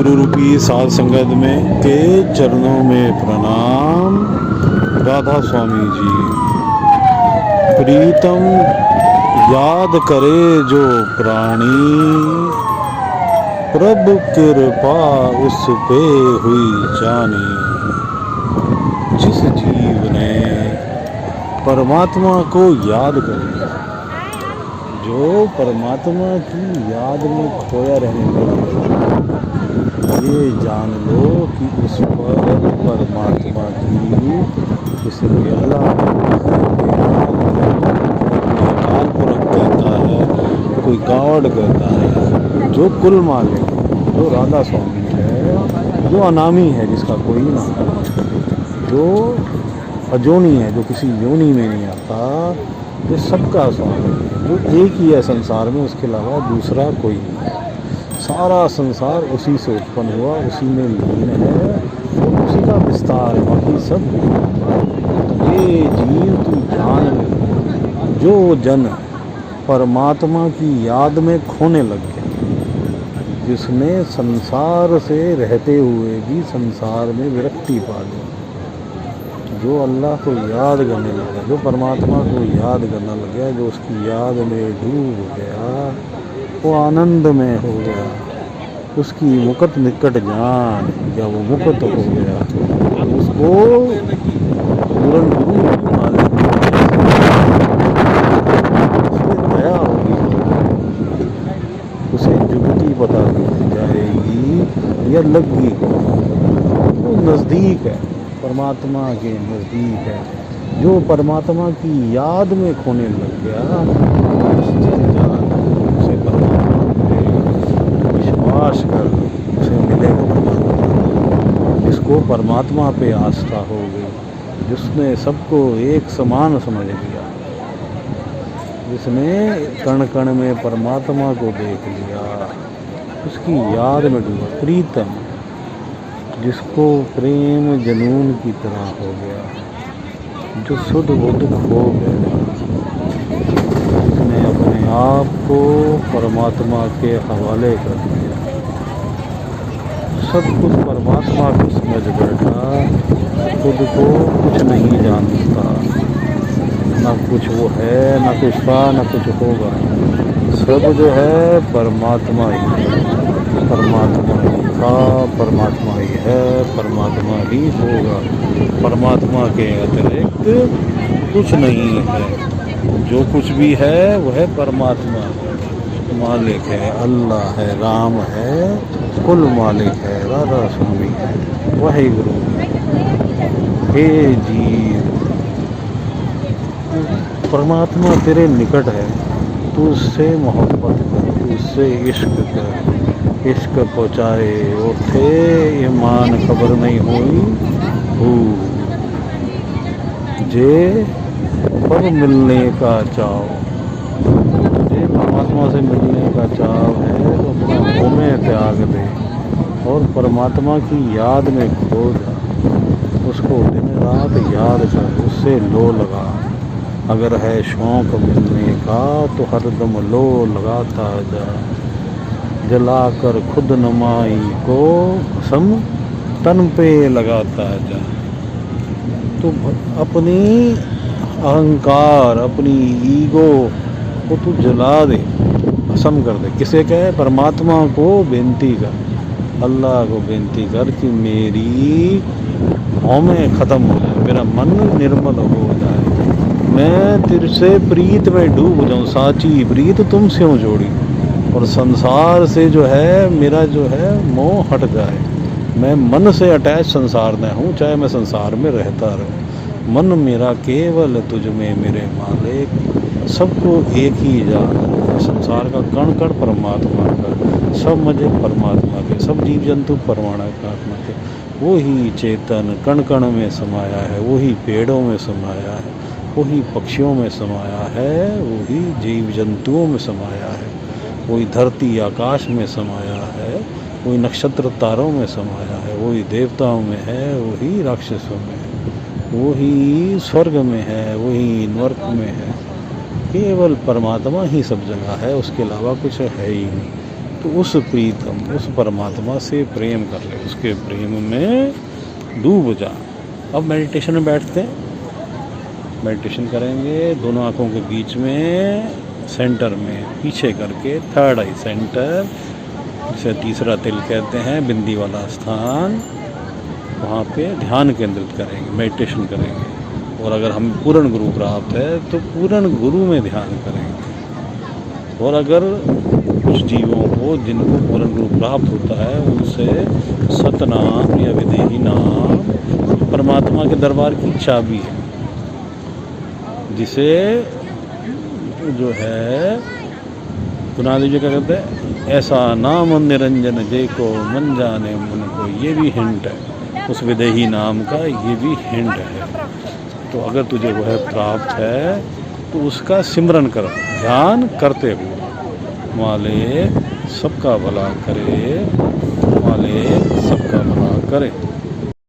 गुरु रूपी साध संगत में के चरणों में प्रणाम। राधा स्वामी जी। प्रीतम याद करे जो प्राणी, प्रभु कृपा उस पे हुई जानी। जिस जीव ने परमात्मा को याद करे, जो परमात्मा की याद में खोया रहने लगे, ये जान लो कि उस पर परमात्मा की किसी अल्लाह काल पुरख कहता है, कोई गॉड कहता है, जो कुल मालिक, जो राधा स्वामी है, जो अनामी है, जिसका कोई नाम है, जो अजोनी है, जो किसी योनि में नहीं आता, ये सबका स्वामी है, जो एक ही है संसार में, उसके अलावा दूसरा कोई नहीं है। सारा संसार उसी से उत्पन्न हुआ, उसी में लीन है और उसी का विस्तार है, बाकी सब ये जीव तू जान ले, जो जन परमात्मा की याद में खोने लग गया, जिसने संसार से रहते हुए भी संसार में विरक्ति पा ली, जो अल्लाह को याद करने लगा, जो परमात्मा को याद करने लग गया, जो उसकी याद में डूब गया, वो आनंद में हो गया, उसकी मुकट निकट जान, या वो मुकट हो गया, तो उसको पूर्ण गुरु मालिक दया होगी, उसे जुगती पता दी जाएगी या लगी, वो नज़दीक है, परमात्मा के नज़दीक है। जो परमात्मा की याद में खोने लग गया, उसे परमात्मा पे विश्वास कर, उसे मिलेगा परमात्मा। जिसको परमात्मा पे आस्था हो गई, जिसने सबको एक समान समझ लिया, जिसने कण कण में परमात्मा को देख लिया, उसकी याद में डूबा। प्रीतम, जिसको प्रेम जनून की तरह हो गया, जो शुद्ध बुद्ध खो गया, जिसने अपने आप को परमात्मा के हवाले कर दिया, सब कुछ परमात्मा को समझ बैठा, खुद को कुछ नहीं जानता, ना कुछ वो है, ना कुछ था, ना कुछ होगा, सब जो है परमात्मा ही है, परमात्मा ही था, परमात्मा ही है, परमात्मा ही होगा, परमात्मा के अतिरिक्त कुछ नहीं है। जो कुछ भी है वह परमात्मा मालिक है, अल्लाह है, राम है, कुल मालिक है, राधा स्वामी है, वही गुरु है। हे जीव, परमात्मा तेरे निकट है, तू उससे मोहब्बत कर, तू उससे इश्क कर, इश्क पहुँचाए उठे ईमान खबर नहीं हुई जे पर मिलने का चाव। तुझे परमात्मा से मिलने का चाव है तो अपना मोह त्याग दे और परमात्मा की याद में खो जा, उसको दिन रात याद कर, उससे लो लगा। अगर है शौक़ मिलने का तो हरदम लो लगाता जा, जलाकर खुद नुमाई को सम तन पे लगाता जा। तो अपनी अहंकार, अपनी ईगो को तू जला दे, भस्म कर दे। किसे कहे? परमात्मा को बेनती कर, अल्लाह को बेनती कर कि मेरी हौमें ख़त्म हो जाए, मेरा मन निर्मल हो जाए, मैं तेरे से प्रीत में डूब जाऊँ। साची प्रीत तुमसे हो जोड़ी, और संसार से जो है मेरा जो है मोह हट जाए, मैं मन से अटैच संसार न हूँ, चाहे मैं संसार में रहता रहूँ। मन मेरा केवल तुझ में मेरे मालिक, सबको एक ही जान, संसार का कण कण परमात्मा का, सब मजे परमात्मा के, सब जीव जंतु परमात्मा के, वो ही चेतन कण कण में समाया है, वही पेड़ों में समाया है, वही पक्षियों में समाया है, वही जीव जंतुओं में समाया है, वही धरती आकाश में समाया है, वही नक्षत्र तारों में समाया है, वही देवताओं में है, वही राक्षसों में है, वही स्वर्ग में है, वही नरक में है। केवल परमात्मा ही सब जगह है, उसके अलावा कुछ है ही नहीं। तो उस प्रीतम, उस परमात्मा से प्रेम कर ले, उसके प्रेम में डूब जा। अब मेडिटेशन में बैठते हैं, मेडिटेशन करेंगे दोनों आँखों के बीच में, सेंटर में पीछे करके, थर्ड आई सेंटर, जिसे तीसरा तिल कहते हैं, बिंदी वाला स्थान, वहाँ पे ध्यान केंद्रित करेंगे, मेडिटेशन करेंगे। और अगर हम पूर्ण गुरु प्राप्त है तो पूर्ण गुरु में ध्यान करेंगे। और अगर कुछ जीवों को जिनको पूर्ण गुरु प्राप्त होता है, उनसे सतनाम या विदेही नाम परमात्मा के दरबार की चाबी है, जिसे जो है गुरुनानक जी क्या कहते हैं, ऐसा नाम निरंजन जय को मन जाने मन को, ये भी हिंट है उस विदेही नाम का, ये भी हिंट है। तो अगर तुझे वह प्राप्त है तो उसका सिमरन कर, ध्यान करते हुए, मालिक सबका भला करे, मालिक सबका भला करे।